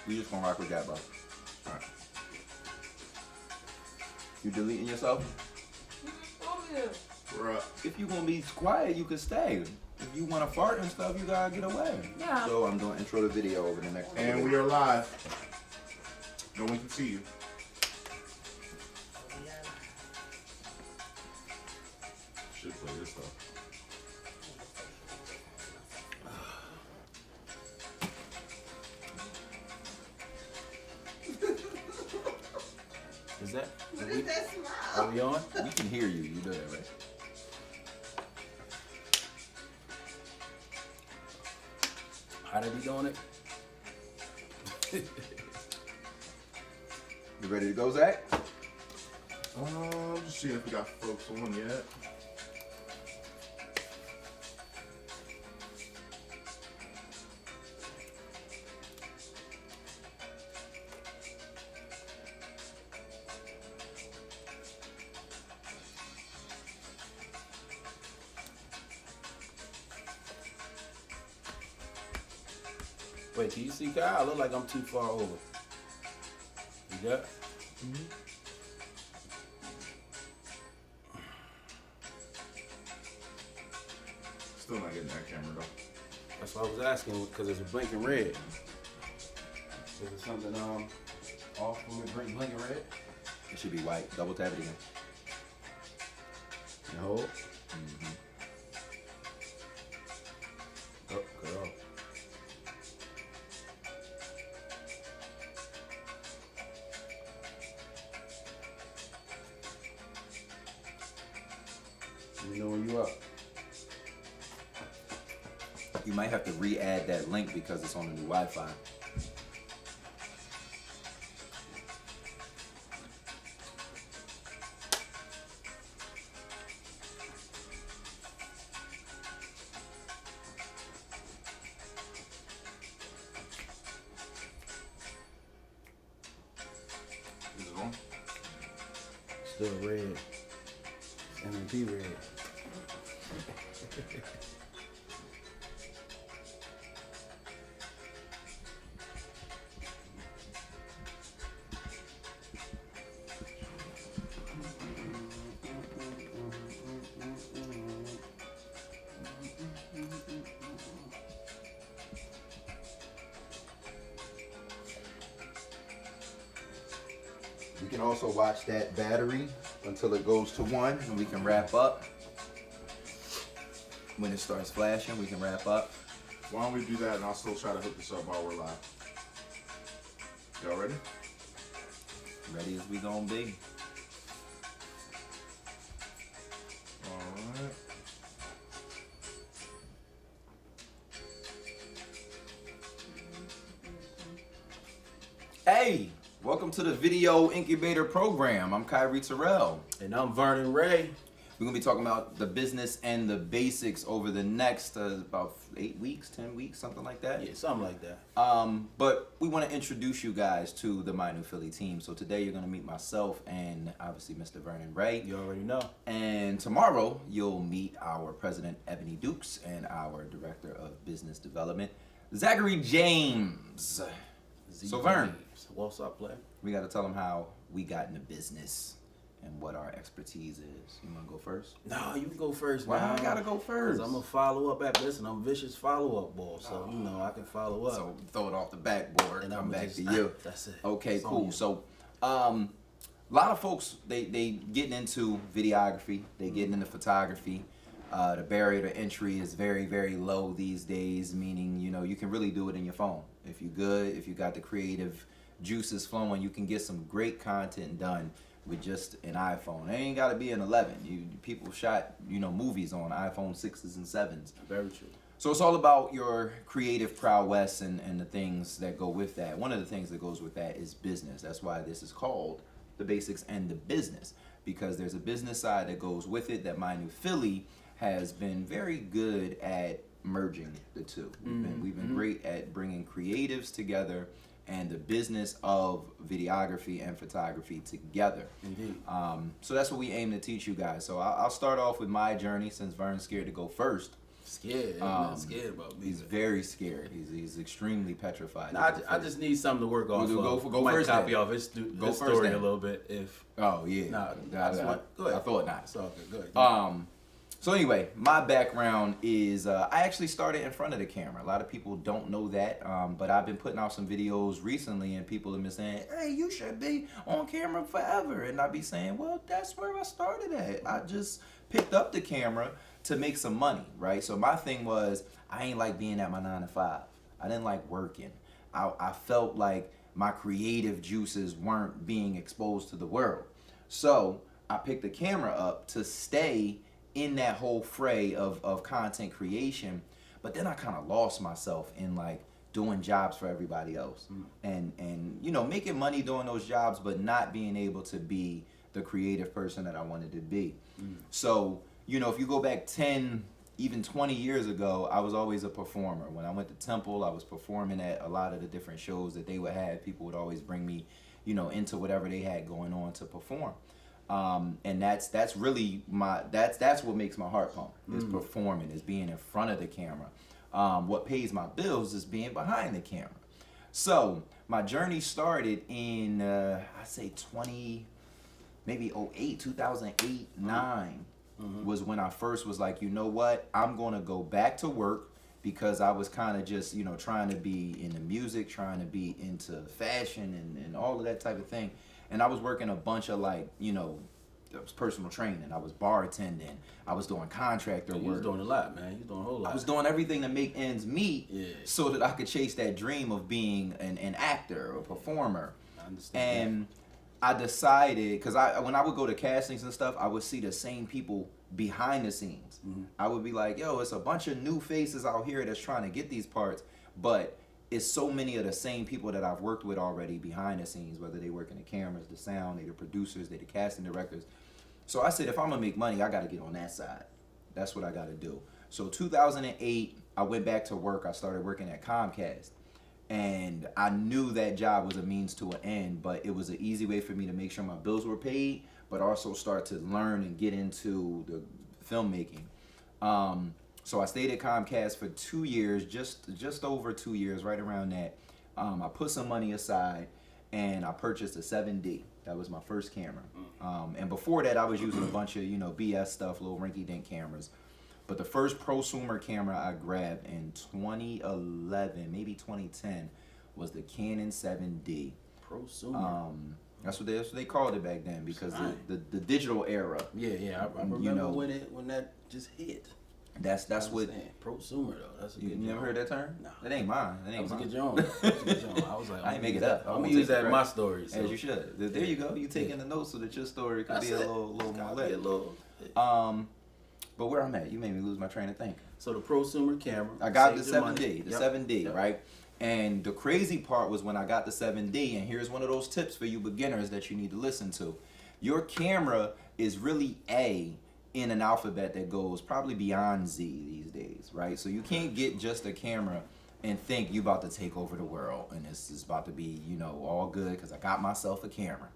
We just gonna rock with that, bro. All right. You deleting yourself? Oh yeah. We're up. If you gonna be quiet, you can stay. If you wanna fart and stuff, you gotta get away. Yeah. So I'm doing intro to video over the next. And we are live. No one can see you. Should play this though. Is that? What is that Are smile? we on? We can hear you. You know that, right? How they be doing it? You ready to go, Zach? Just seeing if we got folks on yet. Wait, can you see Kyle? I look like I'm too far over. You got? Still not getting that camera though. That's what I was asking because it's blinking red. Is it something off from it blinking red? It should be white. Double tap it again. No. Mm-hmm. Oh, girl. Let me know when you up. You might have to re-add that link because it's on the new Wi-Fi. Is it on? Still red. M&P red. We can also watch that battery until it goes to 1 and we can wrap up. When it starts flashing, we can wrap up. Why don't we do that and I'll still try to hook this up while we're live. Y'all ready? Ready as we gonna be. Alright. Hey, welcome to the Video Incubator program. I'm Kyrie Terrell. And I'm Vernon Ray. We're gonna be talking about the business and the basics over the next about 8 weeks, 10 weeks, something like that. Yeah, something like that. But we want to introduce you guys to the MyNEWPhilly team. So today you're gonna meet myself and obviously Mr. Vernon Ray. You already know. And tomorrow you'll meet our president Ebony Dukes and our director of business development Zachary James. So Vern, What's up, play? we got to tell them how we got into business and what our expertise is. You want to go first? No, you can go first. Why man. I gotta go first? I'm a follow up at this, and I'm vicious follow up boy. So you know I can follow up. So throw it off the backboard and come I'ma back just- to you. That's it. Okay, It's on cool. you. So, a lot of folks they getting into videography. They getting into photography. The barrier to entry is very, very low these days. Meaning, you know, you can really do it in your phone. If you're good, if you got the creative juices flowing, you can get some great content done with just an iPhone. It ain't got to be an 11. People shot, you know, movies on iPhone 6s and 7s. Very true. So it's all about your creative prowess and the things that go with that. One of the things that goes with that is business. That's why this is called the basics and the business, because there's a business side that goes with it that MyNEWPhilly has been very good at merging the two. We've been great at bringing creatives together and the business of videography and photography together. Indeed. So that's what we aim to teach you guys. So I'll start off with my journey since Vern's scared to go first. Scared. I'm scared about me. He's very scared. He's extremely petrified. Nah, I just need something to work off. Go might first. Copy then. off his Go his first story then. a little bit. If Oh yeah. nah, Go ahead. I thought not. It's all good. Go ahead. So anyway, my background is I actually started in front of the camera. A lot of people don't know that, but I've been putting out some videos recently, and people have been saying, "Hey, you should be on camera forever," and I'd be saying, "Well, that's where I started at. I just picked up the camera to make some money, right?" So my thing was, I ain't like being at my 9 to 5. I didn't like working. I felt like my creative juices weren't being exposed to the world. So I picked the camera up to stay in that whole fray of content creation, but then I kind of lost myself in like doing jobs for everybody else and you know, making money doing those jobs, but not being able to be the creative person that I wanted to be. So, you know, if you go back 10, even 20 years ago, I was always a performer. When I went to Temple, I was performing at a lot of the different shows that they would have. People would always bring me, you know, into whatever they had going on to perform. And that's really that's what makes my heart pump, is performing, is being in front of the camera. What pays my bills is being behind the camera. So my journey started in I say 2008, 9 was when I first was like, you know what, I'm gonna go back to work, because I was kind of just, you know, trying to be into music, trying to be into fashion and all of that type of thing. And I was working a bunch of, like, you know, it was personal training. I was bartending. I was doing contractor work. You was doing a lot, man. You was doing a whole lot. I was doing everything to make ends meet, Yeah. so that I could chase that dream of being an actor or performer. I understand. And I decided, because when I would go to castings and stuff, I would see the same people behind the scenes. I would be like, yo, it's a bunch of new faces out here that's trying to get these parts, but it's so many of the same people that I've worked with already behind the scenes, whether they work in the cameras, the sound, they the producers, they the casting directors. So I said, if I'm gonna make money, I gotta get on that side. That's what I gotta do. So 2008, I went back to work. I started working at Comcast. And I knew that job was a means to an end, but it was an easy way for me to make sure my bills were paid, but also start to learn and get into the filmmaking. So I stayed at Comcast for 2 years, just over 2 years, right around that. I put some money aside and I purchased a 7D. That was my first camera. And before that, I was using a bunch of, you know, BS stuff, little rinky-dink cameras. But the first prosumer camera I grabbed in 2011, maybe 2010, was the Canon 7D. Prosumer. That's what they called it back then, because the digital era. Yeah. I remember, you know, when that just hit. That's what. Prosumer though. That's a You good never heard that term? No. That ain't mine. That That ain't was a mine. good job. That was a good job. I was like, I ain't make it up. I'm I'm gonna gonna use take that it in my right. story. So. As you should. There you go. You taking the notes so that your story could That's be a it. little more Gotta lit. be a little. But where I'm at, you made me lose my train of thinking. So the prosumer camera. I got the saved your money. 7D, the Yep. 7D, Yep. right? And the crazy part was when I got the 7D, and here's one of those tips for you beginners that you need to listen to. Your camera is really A in an alphabet that goes probably beyond Z these days, right? So you can't get just a camera and think you about to take over the world and this is about to be, you know, all good because I got myself a camera.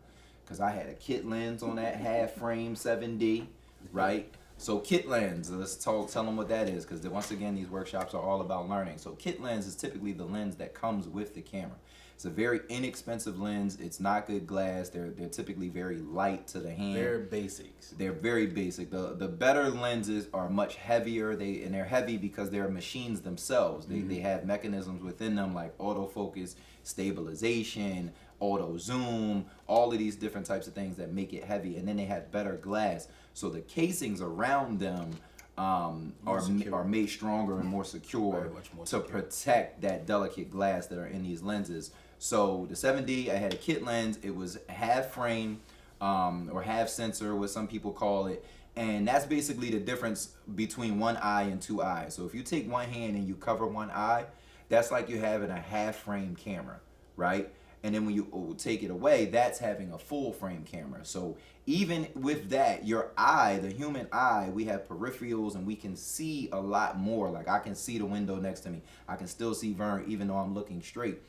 Because I had a kit lens on that half frame 7D, right? So kit lens, let's tell them what that is, because once again, these workshops are all about learning. So kit lens is typically the lens that comes with the camera. It's a very inexpensive lens. It's not good glass. They're typically very light to the hand. They're basics. They're very basic. The better lenses are much heavier. They're heavy because they're machines themselves. They have mechanisms within them like autofocus, stabilization, auto zoom, all of these different types of things that make it heavy. And then they have better glass. So the casings around them are made stronger and more secure Very much more to secure. protect that delicate glass that are in these lenses. So the 7D, I had a kit lens. It was half frame or half sensor, what some people call it. And that's basically the difference between one eye and two eyes. So if you take one hand and you cover one eye, that's like you having a half frame camera, right? And then when you take it away, that's having a full frame camera. So even with that, your eye, the human eye, we have peripherals and we can see a lot more. Like I can see the window next to me. I can still see Vern even though I'm looking straight.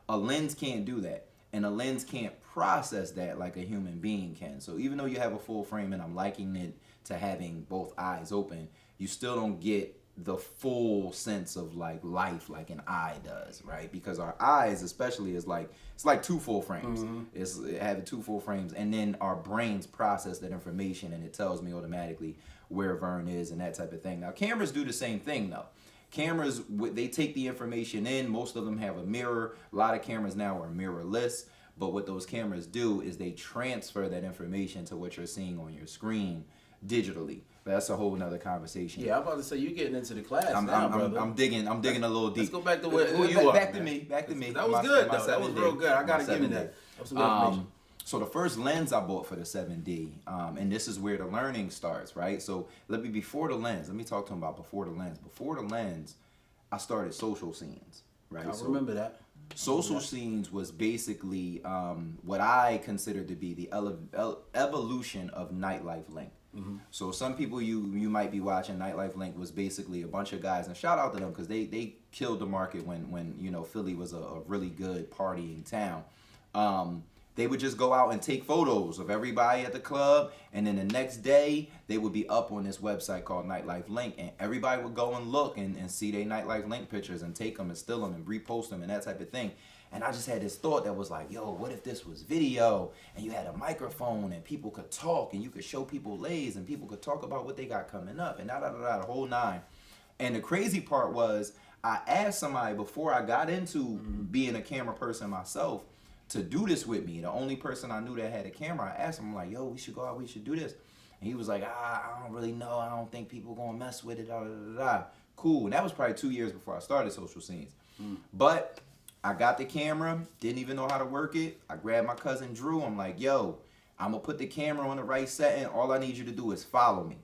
A lens can't do that. And a lens can't process that like a human being can. So even though you have a full frame and I'm liking it to having both eyes open, you still don't get the full sense of like life like an eye does, right? Because our eyes especially is like, it's like two full frames. It having two full frames, and then our brains process that information and it tells me automatically where Vern is and that type of thing. Now cameras do the same thing though. Cameras, they take the information in. Most of them have a mirror. A lot of cameras now are mirrorless, but what those cameras do is they transfer that information to what you're seeing on your screen digitally. But that's a whole nother conversation. Yeah, I'm about to say you getting into the class brother. I'm digging a little deep. Let's go back to who you are. Back to man. me. Back to me. That was good though. That was real good. I gotta give you that. That was some good information. So the first lens I bought for the 7D, and this is where the learning starts, right? So before the lens, let me talk to him about before the lens. Before the lens, I started social scenes, right? I remember that. Social scenes was basically what I consider to be the evolution of Nightlife Link. So some people you might be watching, Nightlife Link was basically a bunch of guys, and shout out to them because they killed the market when you know Philly was a really good partying town. They would just go out and take photos of everybody at the club, and then the next day they would be up on this website called Nightlife Link, and everybody would go and look and see their Nightlife Link pictures and take them and steal them and repost them and that type of thing. And I just had this thought that was like, yo, what if this was video and you had a microphone and people could talk and you could show people lays and people could talk about what they got coming up and the whole nine. And the crazy part was I asked somebody before I got into being a camera person myself to do this with me. The only person I knew that had a camera, I asked him, I'm like, yo, we should go out, we should do this. And he was like, I don't really know. I don't think people gonna mess with it. Cool. And that was probably 2 years before I started Social Scenes. But I got the camera, didn't even know how to work it. I grabbed my cousin Drew. I'm like, yo, I'm gonna put the camera on the right setting. All I need you to do is follow me.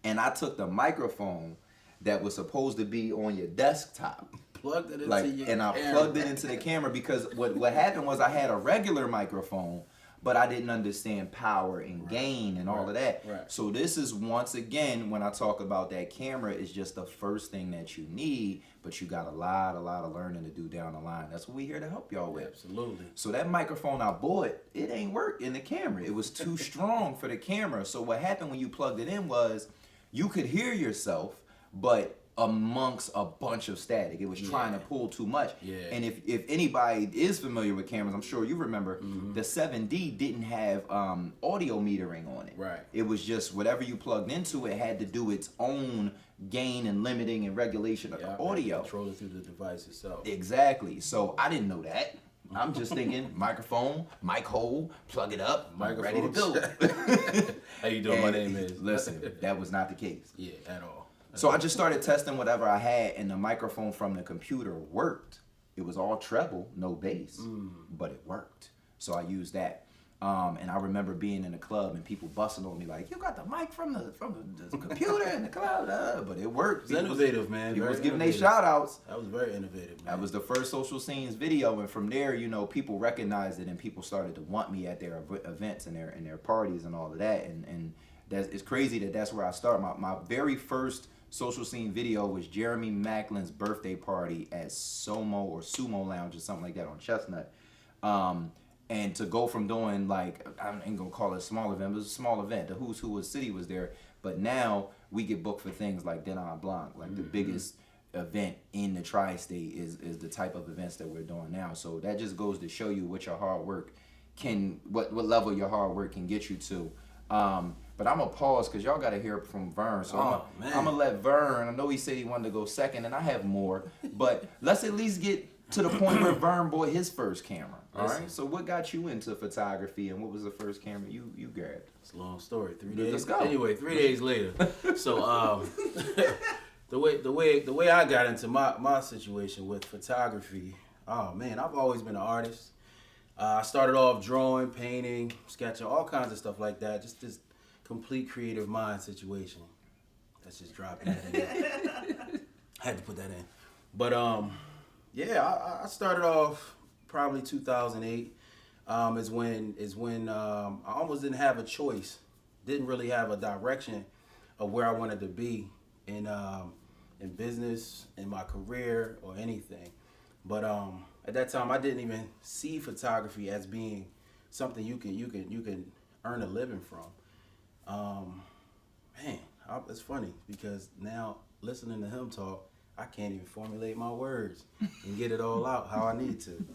And I took the microphone that was supposed to be on your desktop. Plugged it into your and I camera. plugged it into the camera because what happened was I had a regular microphone, but I didn't understand power and gain and all of that. Right. So this is, once again, when I talk about that camera, is just the first thing that you need, but you got a lot of learning to do down the line. That's what we're here to help y'all with. Absolutely. So that microphone I bought, it ain't work in the camera. It was too strong for the camera. So what happened when you plugged it in was you could hear yourself, but amongst a bunch of static. It was trying to pull too much. Yeah. And if anybody is familiar with cameras, I'm sure you remember, the 7D didn't have audio metering on it. Right. It was just whatever you plugged into it had to do its own gain and limiting and regulation of the audio. Control it through the device itself. Exactly. So I didn't know that. I'm just thinking microphone, mic hole, plug it up, I'm ready to go. How you doing? And My name is. Listen, that was not the case. Yeah, at all. So I just started testing whatever I had, and the microphone from the computer worked. It was all treble, no bass, but it worked. So I used that. And I remember being in the club and people busting on me like, "You got the mic from the computer in the club," but it worked. It's innovative, man. People was giving their innovative. shout outs. That was very innovative, man. That was the first Social Scenes video, and from there, you know, people recognized it and people started to want me at their events and their parties and all of that. And it's crazy that's where I start. My very first Social Scene video was Jeremy Macklin's birthday party at Sumo Lounge or something like that on Chestnut. And to go from doing, like, I ain't gonna call it a small event, but it was a small event. The Who's Who of City was there, but now we get booked for things like Denon Blanc, like the biggest event in the tri-state is the type of events that we're doing now. So that just goes to show you what your hard work what level your hard work can get you to. But I'm gonna pause because y'all gotta hear from Vern. So I'm gonna let Vern. I know he said he wanted to go second, and I have more. But let's at least get to the point where Vern bought his first camera. All right. So what got you into photography, and what was the first camera you grabbed? It's a long story. 3 days. Let's go. Anyway, 3 days later. So the way I got into my situation with photography. Oh man, I've always been an artist. I started off drawing, painting, sketching, all kinds of stuff like that. Just this complete creative mind situation. That's just dropping that in there. I had to put that in. But yeah, I started off probably 2008. Is when I almost didn't have a choice. Didn't really have a direction of where I wanted to be in business, in my career, or anything. But at that time, I didn't even see photography as being something you can earn a living from. Man, it's funny because now listening to him talk, I can't even formulate my words and get it all out how I need to.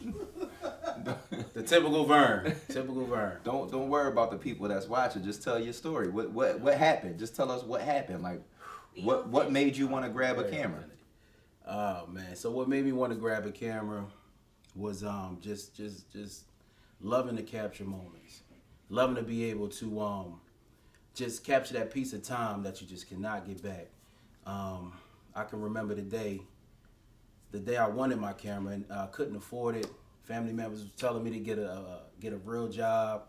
The typical Vern. Typical Vern. Don't worry about the people that's watching. Just tell your story. What happened? Just tell us what happened. Like, what made you want to grab a camera? Oh man. So what made me want to grab a camera was just loving to capture moments, loving to be able to just capture that piece of time that you just cannot get back. I can remember the day I wanted my camera and couldn't afford it. Family members was telling me to get a real job.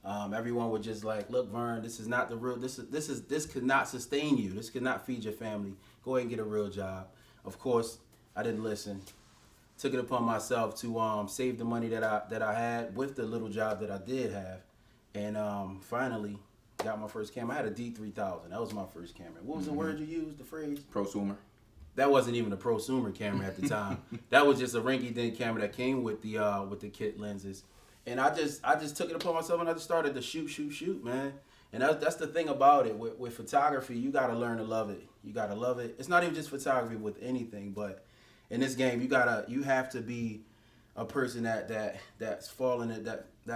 Everyone was just like, "Look, Vern, this is not the real. This could not sustain you. This could not feed your family. Go ahead and get a real job." Of course, I didn't listen. Took it upon myself to save the money that I had with the little job that I did have, and finally got my first camera. I had a D3000. That was my first camera. What was the word you used? The phrase? Prosumer. That wasn't even a prosumer camera at the time. That was just a rinky-dink camera that came with the kit lenses. And I just took it upon myself and I just started to shoot, man. And that's the thing about it. With photography, you gotta learn to love it. You gotta love it. It's not even just photography with anything, but in this game, you have to be a person that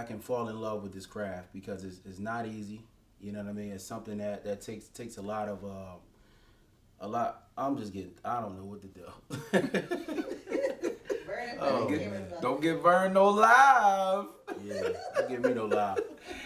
can fall in love with this craft, because it's not easy. You know what I mean? It's something that takes a lot of I don't know what to do. Don't get Vern no live. Yeah, don't give me no live.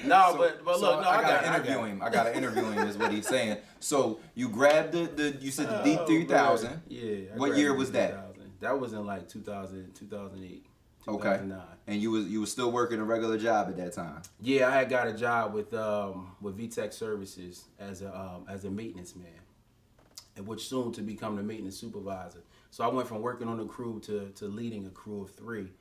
No, but look, no, I gotta interview him. I gotta interview him is what he's saying. So you grabbed you said the D3000. Yeah. What year was that? That was in like 2000, 2008, Okay. 2009. And you was still working a regular job at that time. Yeah, I had got a job with VTech Services as a maintenance man, and which soon to become the maintenance supervisor. So I went from working on a crew to leading a crew of 3.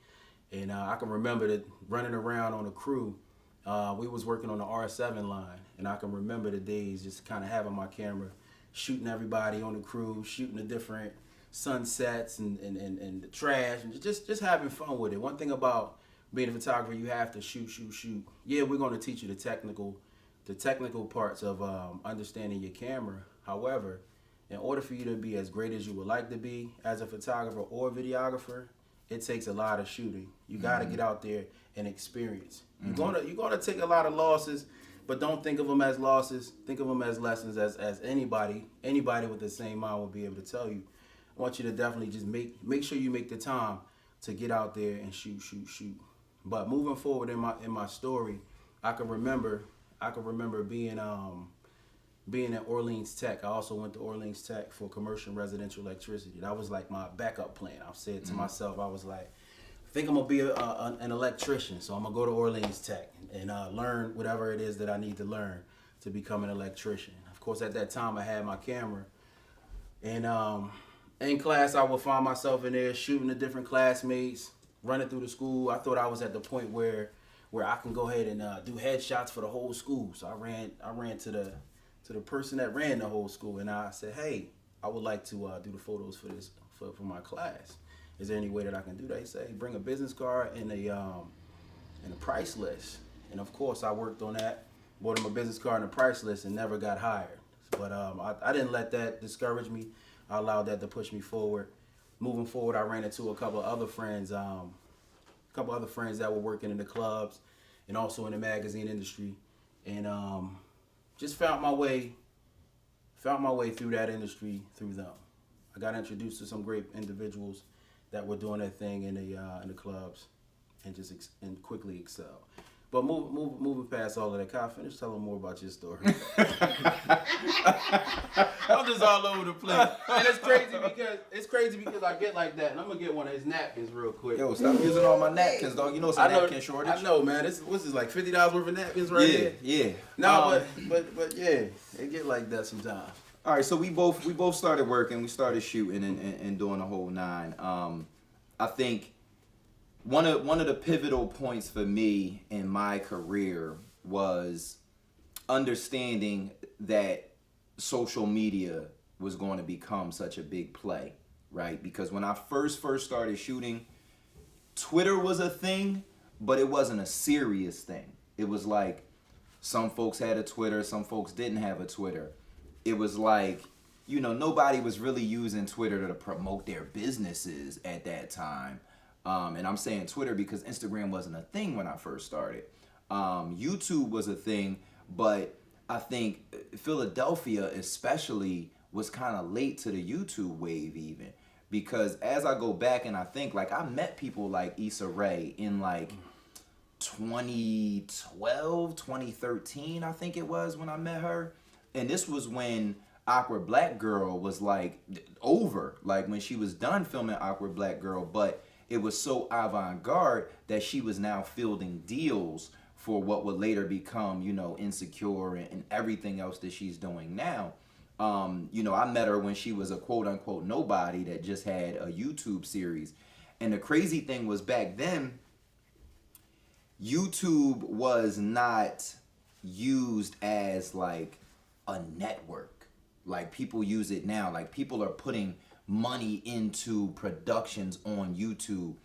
And I can remember that running around on a crew, we was working on the R7 line. And I can remember the days just kind of having my camera, shooting everybody on the crew, shooting the different sunsets and the trash, and just having fun with it. One thing about being a photographer, you have to shoot. Yeah, we're going to teach you the technical parts of understanding your camera. However, in order for you to be as great as you would like to be as a photographer or videographer, it takes a lot of shooting. You got to get out there and experience. You're gonna take a lot of losses, but don't think of them as losses. Think of them as lessons. As anybody with the same mind will be able to tell you. I want you to definitely just make sure you make the time to get out there and shoot. But moving forward in my story, I can remember being at Orleans Tech. I also went to Orleans Tech for commercial residential electricity. That was like my backup plan. I said to myself, I was like, I think I'm gonna be an electrician, so I'm gonna go to Orleans Tech and learn whatever it is that I need to learn to become an electrician. Of course, at that time I had my camera, and in class I would find myself in there shooting the different classmates, running through the school. I thought I was at the point where I can go ahead and do headshots for the whole school. So I ran to the person that ran the whole school, and I said, "Hey, I would like to do the photos for my class. Is there any way that I can do that?" He said, "Bring a business card and a price list." And of course, I worked on that, bought him a business card and a price list, and never got hired. But I didn't let that discourage me. I allowed that to push me forward. Moving forward, I ran into a couple of other friends that were working in the clubs and also in the magazine industry, and just found my way through that industry through them. I got introduced to some great individuals that were doing their thing in the clubs, and and quickly excelled. But moving past all of that, Kyle, finish telling more about your story. I'm just all over the place, and it's crazy because I get like that, and I'm gonna get one of his napkins real quick. Yo, stop using all my napkins, dog. You know it's a napkin shortage. I know, man. What's this, like $50 worth of napkins right here? Yeah. No, but yeah, it get like that sometimes. All right, so we both started working. We started shooting and doing the whole 9. I think one of the pivotal points for me in my career was understanding that social media was going to become such a big play, right? Because when I first started shooting, Twitter was a thing, but it wasn't a serious thing. It was like some folks had a Twitter, some folks didn't have a Twitter. It was like nobody was really using Twitter to promote their businesses at that time. And I'm saying Twitter because Instagram wasn't a thing when I first started. YouTube was a thing, but I think Philadelphia especially was kind of late to the YouTube wave even. Because as I go back and I think, like, I met people like Issa Rae in like 2012, 2013, I think it was when I met her. And this was when Awkward Black Girl was like over, like when she was done filming Awkward Black Girl, but it was so avant-garde that she was now fielding deals for what would later become, Insecure and everything else that she's doing now. I met her when she was a quote unquote nobody that just had a YouTube series. And the crazy thing was back then, YouTube was not used as like a network. Like people use it now. Like people are putting money into productions on YouTube.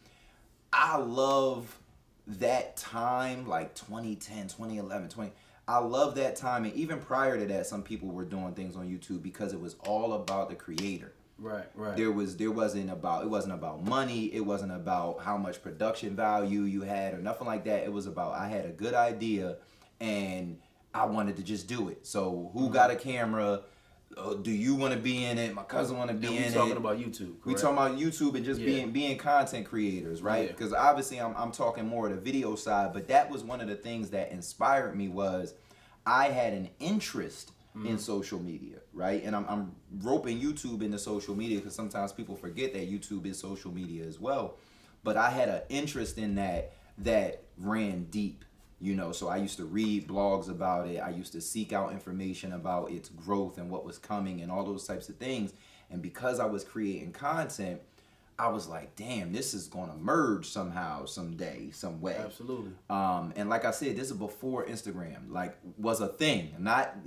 I love that time, like 2010, 2011, I love that time. And even prior to that, some people were doing things on YouTube because it was all about the creator. Right. It wasn't about money. It wasn't about how much production value you had or nothing like that. It was about, I had a good idea and I wanted to just do it. So who got a camera? Do you want to be in it? My cousin want to be in it. We're talking about YouTube. We talking about YouTube and just being content creators, right? Because obviously I'm talking more of the video side, but that was one of the things that inspired me was I had an interest in social media, right? And I'm roping YouTube into social media because sometimes people forget that YouTube is social media as well. But I had an interest in that ran deep. So I used to read blogs about it. I used to seek out information about its growth and what was coming and all those types of things. And because I was creating content, I was like, damn, this is going to merge somehow, someday, some way. Absolutely. And like I said, this is before Instagram, like, was a thing. Not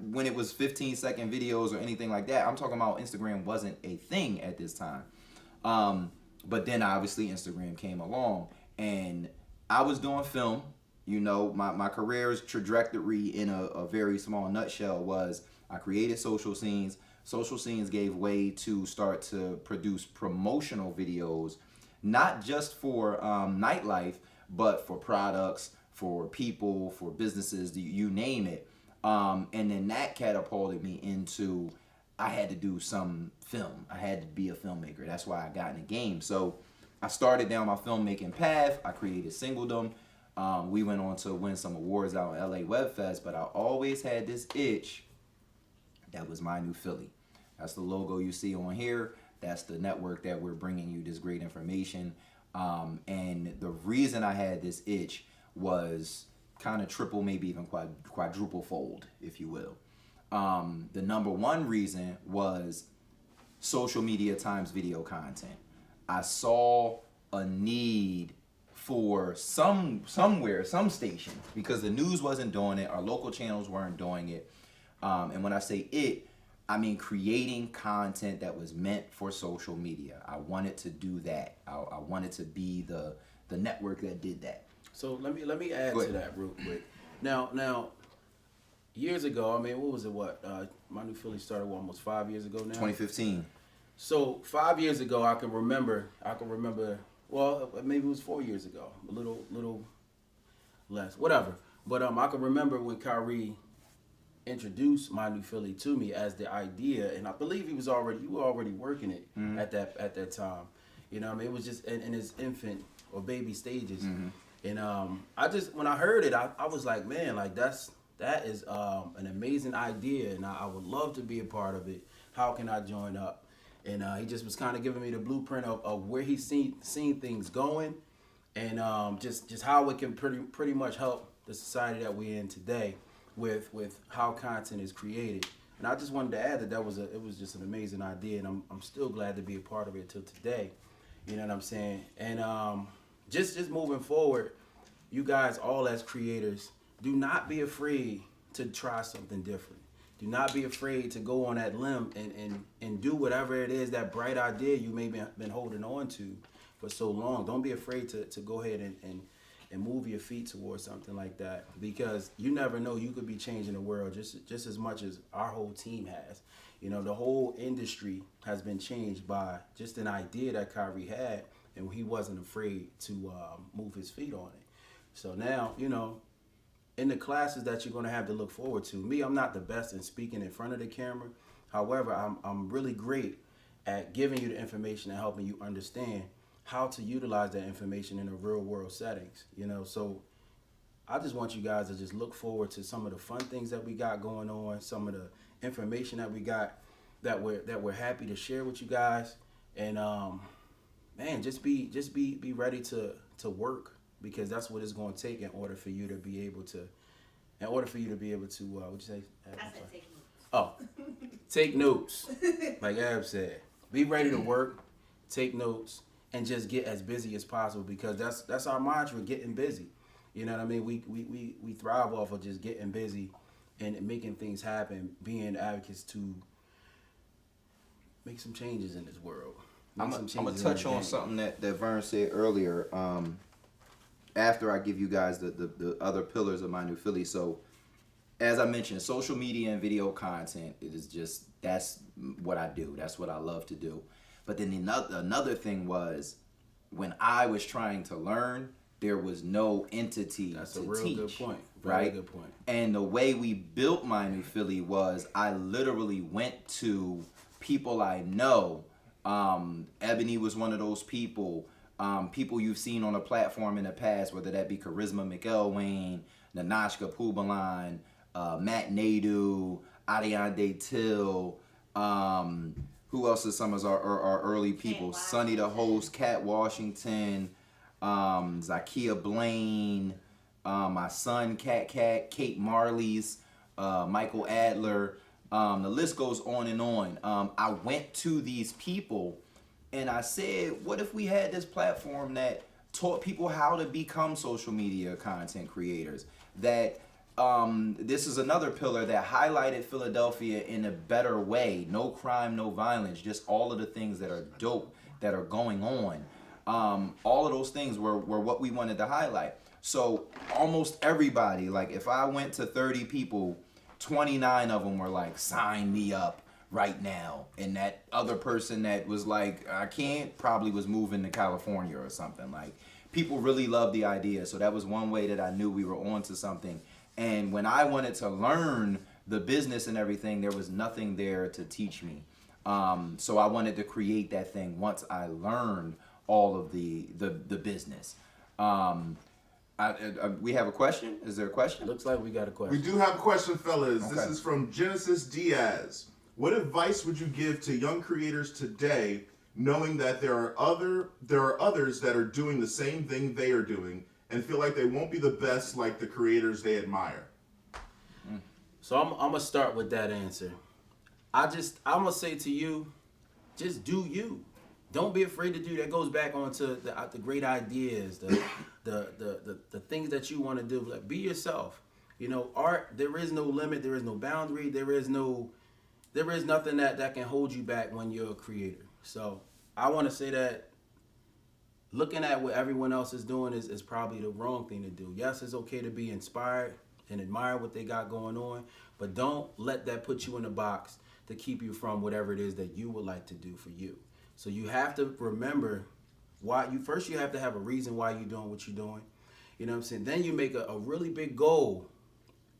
when it was 15-second videos or anything like that. I'm talking about Instagram wasn't a thing at this time. But then obviously Instagram came along and I was doing film. My career's trajectory in a very small nutshell was I created social scenes. Social scenes gave way to start to produce promotional videos, not just for nightlife, but for products, for people, for businesses, you name it. And then that catapulted me into, I had to do some film. I had to be a filmmaker. That's why I got in the game. So I started down my filmmaking path. I created Singledom. We went on to win some awards out in LA Web Fest, but I always had this itch that was MyNEWPhilly. That's the logo you see on here. That's the network that we're bringing you this great information. And the reason I had this itch was kind of triple, maybe even quadruple fold, if you will. The number one reason was social media times video content. I saw a need for some station, because the news wasn't doing it, our local channels weren't doing it. And when I say it, I mean creating content that was meant for social media. I wanted to do that. I wanted to be the network that did that. So let me add to that real quick. Now, years ago, I mean, what was it? MyNEWPhilly started almost 5 years ago now. 2015. So 5 years ago, I can remember. Well, maybe it was 4 years ago, a little less, whatever. But I can remember when Kyrie introduced MyNEWPhilly to me as the idea, and I believe you were already working it at that time. It was just in his infant or baby stages. And when I heard it, I was like, man, like that is an amazing idea, and I would love to be a part of it. How can I join up? And he just was kind of giving me the blueprint of where he's seen things going, and just how it can pretty much help the society that we're in today with how content is created. And I just wanted to add that it was just an amazing idea, and I'm still glad to be a part of it till today. You know what I'm saying? And just moving forward, you guys all as creators, do not be afraid to try something different. Do not be afraid to go on that limb and do whatever it is, that bright idea you may have been holding on to for so long. Don't be afraid to go ahead and move your feet towards something like that, because you never know, you could be changing the world just as much as our whole team has. You know, the whole industry has been changed by just an idea that Kyrie had, and he wasn't afraid to move his feet on it. So now, you know, in the classes that you're going to have to look forward to, me, I'm not the best in speaking in front of the camera. However, I'm really great at giving you the information and helping you understand how to utilize that information in a real world settings. You know, so I just want you guys to just look forward to some of the fun things that we got going on, some of the information that we got that we're happy to share with you guys. And man, just be ready to work, because that's what it's going to take in order for you to be able to what'd you say? I said take notes. Oh, take notes. Like Ab said, be ready to work, take notes, and just get as busy as possible, because that's our mantra, getting busy. You know what I mean? We thrive off of just getting busy and making things happen, being advocates to make some changes in this world. I'm going to touch on something that Vern said earlier. After I give you guys the other pillars of MyNEWPhilly. So, as I mentioned, social media and video content, it is just, that's what I do. That's what I love to do. But then another thing was, when I was trying to learn, there was no entity to teach. That's a real good point. Right? Good point. And the way we built MyNEWPhilly was, I literally went to people I know. Ebony was one of those people. People you've seen on a platform in the past, whether that be Charisma McElwain, Nanashka Pubalan, Matt Nadu, Adiande Till, who else is some of our early people? Sonny the Host, Kat Washington, Zakia Blaine, my son Kat, Kate Marley's, Michael Adler. The list goes on and on. I went to these people and I said, what if we had this platform that taught people how to become social media content creators? That this is another pillar that highlighted Philadelphia in a better way. No crime, no violence, just all of the things that are dope that are going on. All of those things were what we wanted to highlight. So almost everybody, like if I went to 30 people, 29 of them were like, sign me up right now. And that other person that was like, I can't, probably was moving to California or something. Like, people really loved the idea. So that was one way that I knew we were onto something. And when I wanted to learn the business and everything, there was nothing there to teach me. So I wanted to create that thing once I learned all of the business. We have a question? Is there a question? Looks like we got a question. We do have a question, fellas. Okay. This is from Genesis Diaz. What advice would you give to young creators today, knowing that there are others that are doing the same thing they are doing and feel like they won't be the best like the creators they admire? So I'm gonna start with that answer. I'm gonna say to you, just do you. Don't be afraid to do. That goes back onto the great ideas, the things that you want to do. Like, be yourself. You know, art, there is no limit, there is no boundary, there is nothing that can hold you back when you're a creator. So I want to say that looking at what everyone else is doing is probably the wrong thing to do. Yes, it's okay to be inspired and admire what they got going on, but don't let that put you in a box to keep you from whatever it is that you would like to do for you. So you have to remember why you have to have a reason why you're doing what you're doing. You know what I'm saying? Then you make a really big goal.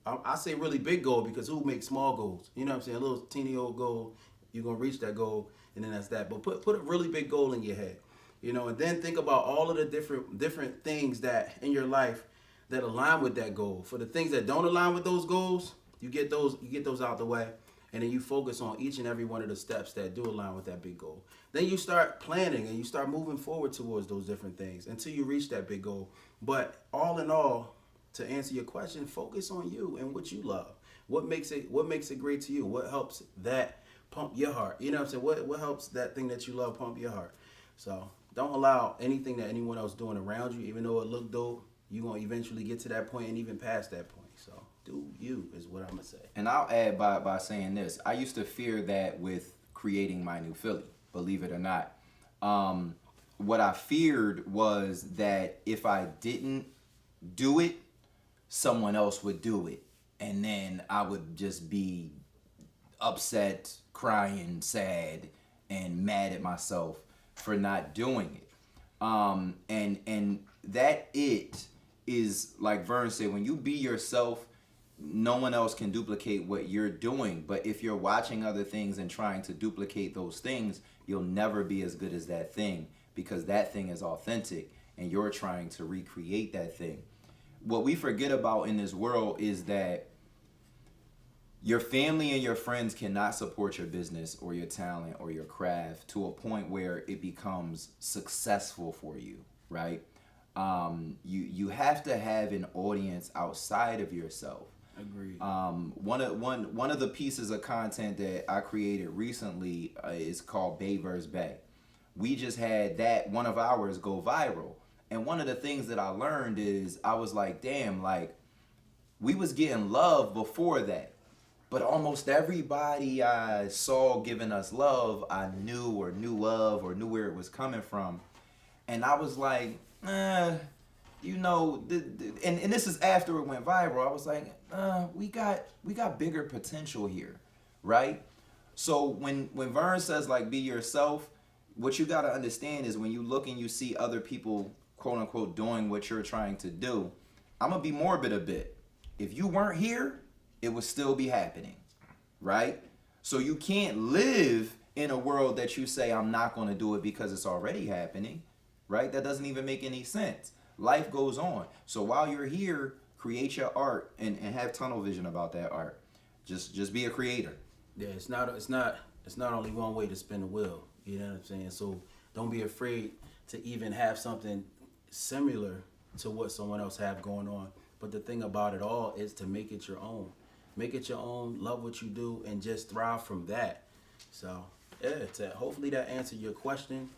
I say really big goal because who makes small goals? You know what I'm saying? A little teeny old goal, you're going to reach that goal, and then that's that. But put a really big goal in your head. You know, and then think about all of the different things that in your life that align with that goal. For the things that don't align with those goals, you get those out the way, and then you focus on each and every one of the steps that do align with that big goal. Then you start planning and you start moving forward towards those different things until you reach that big goal. But all in all, to answer your question, focus on you and what you love. What makes it great to you? What helps that pump your heart? You know what I'm saying? What helps that thing that you love pump your heart? So don't allow anything that anyone else doing around you, even though it look dope, you're going to eventually get to that point and even past that point. So do you is what I'm going to say. And I'll add by saying this. I used to fear that with creating MyNEWPhilly, believe it or not. What I feared was that if I didn't do it, someone else would do it. And then I would just be upset crying, sad, and mad at myself for not doing it. And that it is, like Vern said, when you be yourself, no one else can duplicate what you're doing. But if you're watching other things and trying to duplicate those things, you'll never be as good as that thing, because that thing is authentic and you're trying to recreate that thing. What we forget about in this world is that your family and your friends cannot support your business or your talent or your craft to a point where it becomes successful for you, right? You have to have an audience outside of yourself. Agreed. One of the pieces of content that I created recently is called Bay vs. Bay. We just had that one of ours go viral, and one of the things that I learned is I was like, damn, like we was getting love before that, but almost everybody I saw giving us love I knew or knew of or knew where it was coming from, and I was like, you know, and this is after it went viral. I was like, we got bigger potential here, right? So when Vern says like be yourself, what you got to understand is when you look and you see other people, quote unquote, doing what you're trying to do, I'm gonna be morbid a bit. If you weren't here, it would still be happening, right? So you can't live in a world that you say I'm not gonna do it because it's already happening, right? That doesn't even make any sense. Life goes on. So while you're here, create your art and have tunnel vision about that art. Just be a creator. Yeah, it's not only one way to spin the wheel. You know what I'm saying? So don't be afraid to even have something similar to what someone else have going on. But the thing about it all is to make it your own. Make it your own, love what you do, and just thrive from that. So yeah, hopefully that answered your question.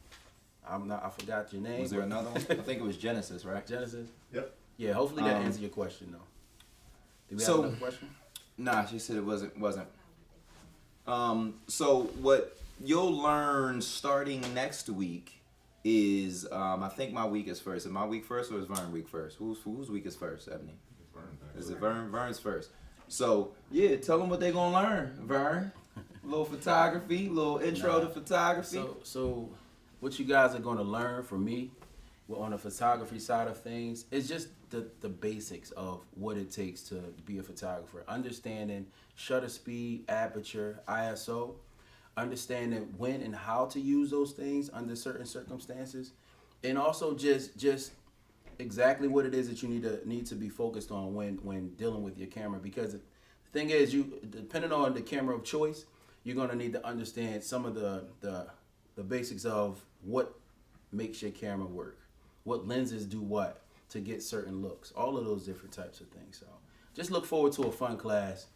I forgot your name. Was there another one? I think it was Genesis, right? Genesis? Yep. Yeah, hopefully that answered your question though. Do we have another question? Nah, she said it wasn't. So what you'll learn starting next week is, I think my week is first. Is my week first or is Vern week first? Whose week is first, Ebony? Is it Vern? Vern's first. So yeah, tell them what they're gonna learn, Vern. A little photography, a little intro to photography. So what you guys are gonna learn from me, on the photography side of things, is just the basics of what it takes to be a photographer. Understanding shutter speed, aperture, ISO, understanding when and how to use those things under certain circumstances, and also just exactly what it is that you need to be focused on when dealing with your camera. Because the thing is, you, depending on the camera of choice, you're gonna need to understand some of the basics of what makes your camera work, what lenses do what to get certain looks, all of those different types of things. So just look forward to a fun class,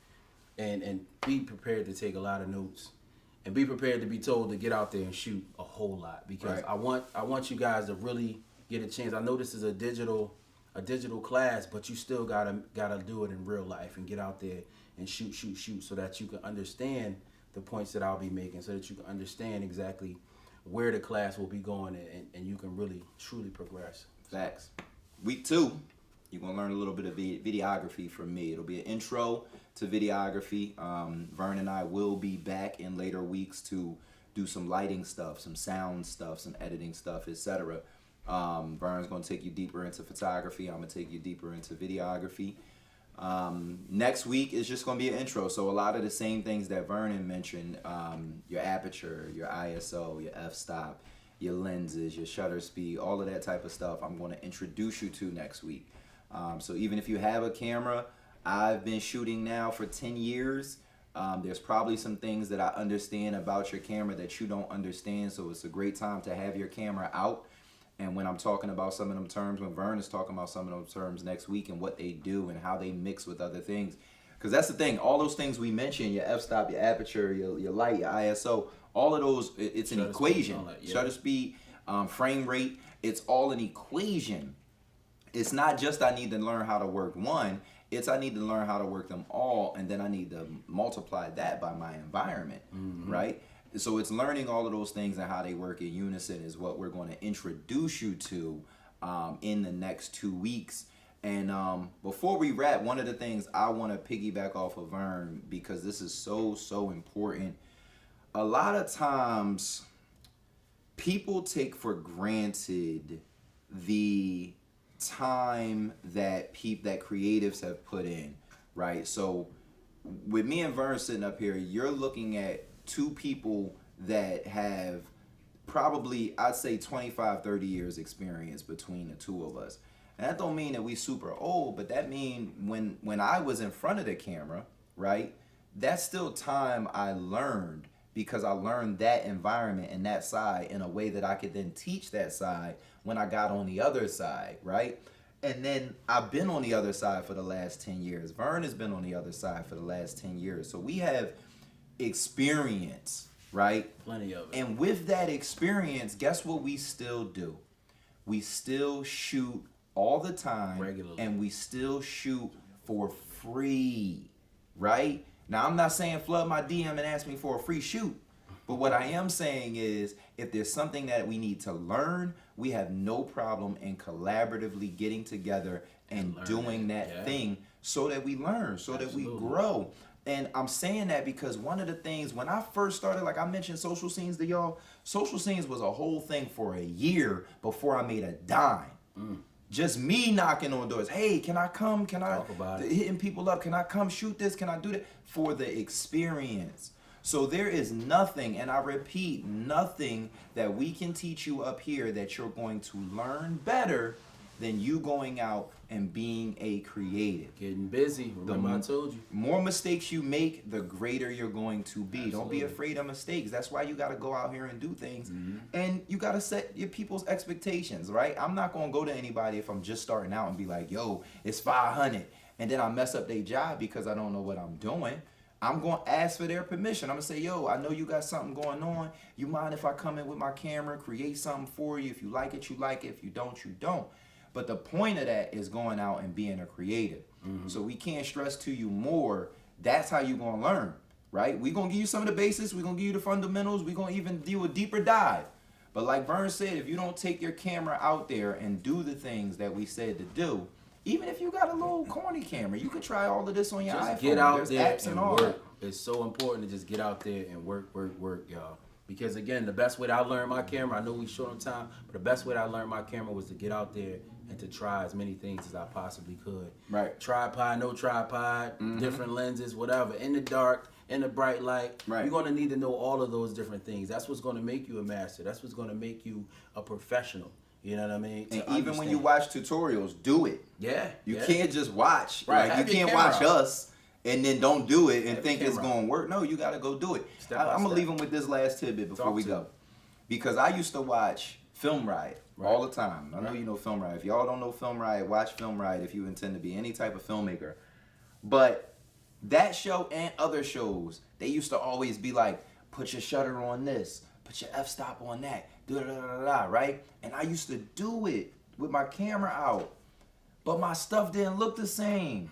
and be prepared to take a lot of notes, and be prepared to be told to get out there and shoot a whole lot, because Right. I want you guys to really get a chance. I know this is a digital class, but you still gotta do it in real life and get out there and shoot, so that you can understand the points that I'll be making, so that you can understand exactly where the class will be going, and you can really truly progress. Facts. Week 2, you're gonna learn a little bit of videography from me. It'll be an intro to videography. Vern and I will be back in later weeks to do some lighting stuff, some sound stuff, some editing stuff, etc. Vern's gonna take you deeper into photography. I'm gonna take you deeper into videography. Next week is just gonna be an intro. So a lot of the same things that Vernon mentioned, your aperture, your ISO, your f-stop, your lenses, your shutter speed, all of that type of stuff I'm gonna introduce you to next week. So even if you have a camera, I've been shooting now for 10 years. There's probably some things that I understand about your camera that you don't understand. So it's a great time to have your camera out. And when I'm talking about some of them terms, when Vern is talking about some of those terms next week and what they do and how they mix with other things. Because that's the thing, all those things we mentioned, your f-stop, your aperture, your light, your ISO, all of those, it's an equation. Shutter speed, frame rate, it's all an equation. It's not just I need to learn how to work one, it's I need to learn how to work them all, and then I need to multiply that by my environment, right? So it's learning all of those things and how they work in unison is what we're going to introduce you to in the next 2 weeks. And before we wrap, one of the things I want to piggyback off of Vern, because this is so important. a lot of times people take for granted the time that that creatives have put in, right? So with me and Vern sitting up here, you're looking at two people that have probably, I'd say 25, 30 years experience between the two of us. And that don't mean that we super old, but that mean when I was in front of the camera, right? That's still time I learned, because I learned that environment and that side in a way that I could then teach that side when I got on the other side, right? And then I've been on the other side for the last 10 years. Vern has been on the other side for the last 10 years. So we have experience, right? Plenty of it. And with that experience, guess what we still do? We still shoot all the time. Regularly. And we still shoot for free, right? Now, I'm not saying flood my DM and ask me for a free shoot. But what I am saying is, if there's something that we need to learn, we have no problem in collaboratively getting together and doing that thing so that we learn, so that we grow. And I'm saying that because one of the things, when I first started, like I mentioned social scenes to y'all, social scenes was a whole thing for a year before I made a dime. Just me knocking on doors. Hey, can I come? Can I, hitting people up, can I come shoot this? Can I do that? For the experience. So there is nothing, and I repeat, nothing that we can teach you up here that you're going to learn better than you going out and being a creative. Getting busy. Remember I told you. More mistakes you make, the greater you're going to be. Absolutely. Don't be afraid of mistakes. That's why you got to go out here and do things. And you got to set your people's expectations, right? I'm not going to go to anybody if I'm just starting out and be like, yo, it's 500. And then I mess up their job because I don't know what I'm doing. I'm going to ask for their permission. I'm going to say, yo, I know you got something going on. You mind if I come in with my camera, create something for you? If you like it, you like it. If you don't, you don't. But the point of that is going out and being a creative. So we can't stress to you more. That's how you're going to learn, right? We're going to give you some of the basics. We're going to give you the fundamentals. We're going to even do a deeper dive. But like Vern said, if you don't take your camera out there and do the things that we said to do, even if you got a little corny camera, you could try all of this on your iPhone. Just get out There's there apps and all work. that. It's so important to just get out there and work, y'all. Because again, the best way that I learned my camera, I know we short on time, but the best way that I learned my camera was to get out there and to try as many things as I possibly could. Right. Tripod, no tripod, different lenses, whatever. In the dark, in the bright light. Right. You're going to need to know all of those different things. That's what's going to make you a master. That's what's going to make you a professional. You know what I mean? And even when you watch tutorials, do it. Yeah. You can't just watch. Right. Like, you Have your can't watch camera out. us and then don't do it and Have think your it's camera going to work. No, you got to go do it. Step by I'm going to step. leave them with this last tidbit before Talk we to go. me. Because I used to watch Film Riot all the time. I know Right. you know Film Riot. If y'all don't know Film Riot, watch Film Riot if you intend to be any type of filmmaker. But that show and other shows, they used to always be like, put your shutter on this, put your f-stop on that, right? And I used to do it with my camera out, but my stuff didn't look the same.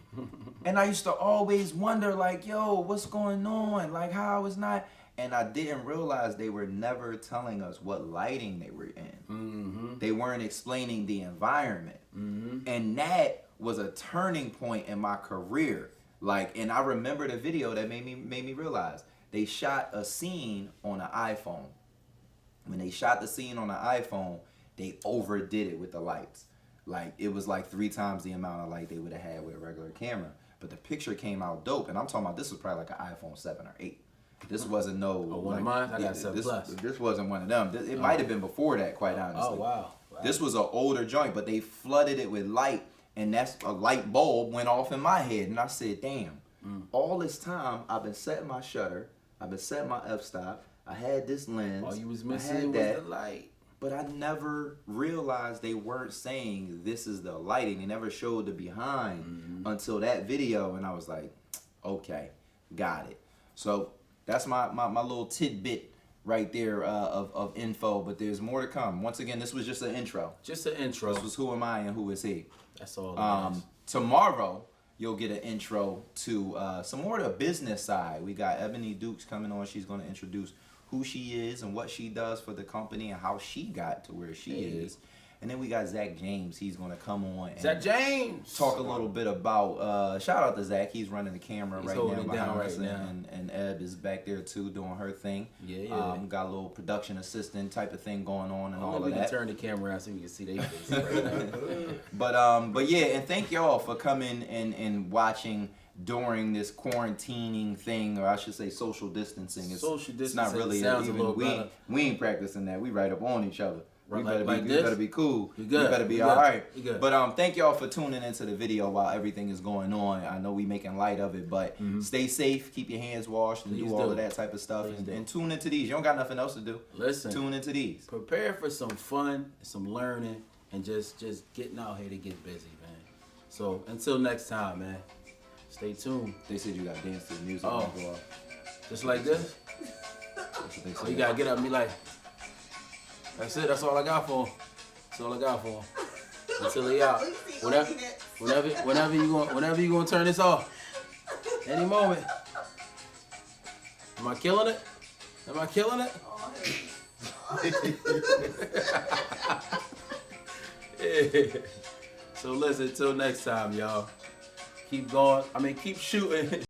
And I used to always wonder, like, yo, what's going on? Like, how is not? And I didn't realize they were never telling us what lighting they were in. They weren't explaining the environment. And that was a turning point in my career. Like, and I remember the video that made me realize they shot a scene on an iPhone. When they shot the scene on an iPhone, they overdid it with the lights. Like, it was like 3 times the amount of light they would have had with a regular camera. But the picture came out dope. And I'm talking about, this was probably like an iPhone 7 or 8. This wasn't no... one of mine? I got 7 Plus. This wasn't one of them. It might have been before that, quite honestly. Oh, wow. This was an older joint, but they flooded it with light. And that's a light bulb went off in my head. And I said, damn, all this time I've been setting my shutter. I've been setting my f-stop. I had this lens. All you was I missing had was that. the light. But I never realized they weren't saying this is the lighting. They never showed the behind until that video. And I was like, okay, got it. So that's my little tidbit right there of info. But there's more to come. Once again, this was just an intro. Just an intro. This was who am I and who is he. That's all it is. Tomorrow, you'll get an intro to some more of the business side. We got Ebony Dukes coming on. She's going to introduce who she is and what she does for the company and how she got to where she is. And then we got Zach James. He's gonna come on and Zach James. talk a little bit about. Shout out to Zach. He's running the camera He's right holding now it behind down us, right now. and Eb is back there too doing her thing. Yeah. Got a little production assistant type of thing going on and all of we can that. turn the camera around so we can see their faces right now. But yeah, and thank y'all for coming and watching during this quarantining thing, or I should say social distancing. It's not really sounds even a little better. we ain't practicing that. We right up on each other. Right, We like we this? better be cool. We good. We better be We all good. right. We good. But thank y'all for tuning into the video while everything is going on. I know we making light of it, but stay safe, keep your hands washed, and Please do all do. of that type of stuff. Please And, do. and tune into these. You don't got nothing else to do. Listen. Tune into these. Prepare for some fun, some learning, and just getting out here to get busy, man. So until next time, man. Stay tuned. They said you got to dance to the music. Oh. and go off. Just like this. That's what they So said. you gotta get up and be like, that's it. That's all I got for him. That's all I got for him. Until he out. Whenever you gonna turn this off. Any moment. Am I killing it? Am I killing it? Yeah. So listen, till next time, y'all. Keep going. Keep shooting.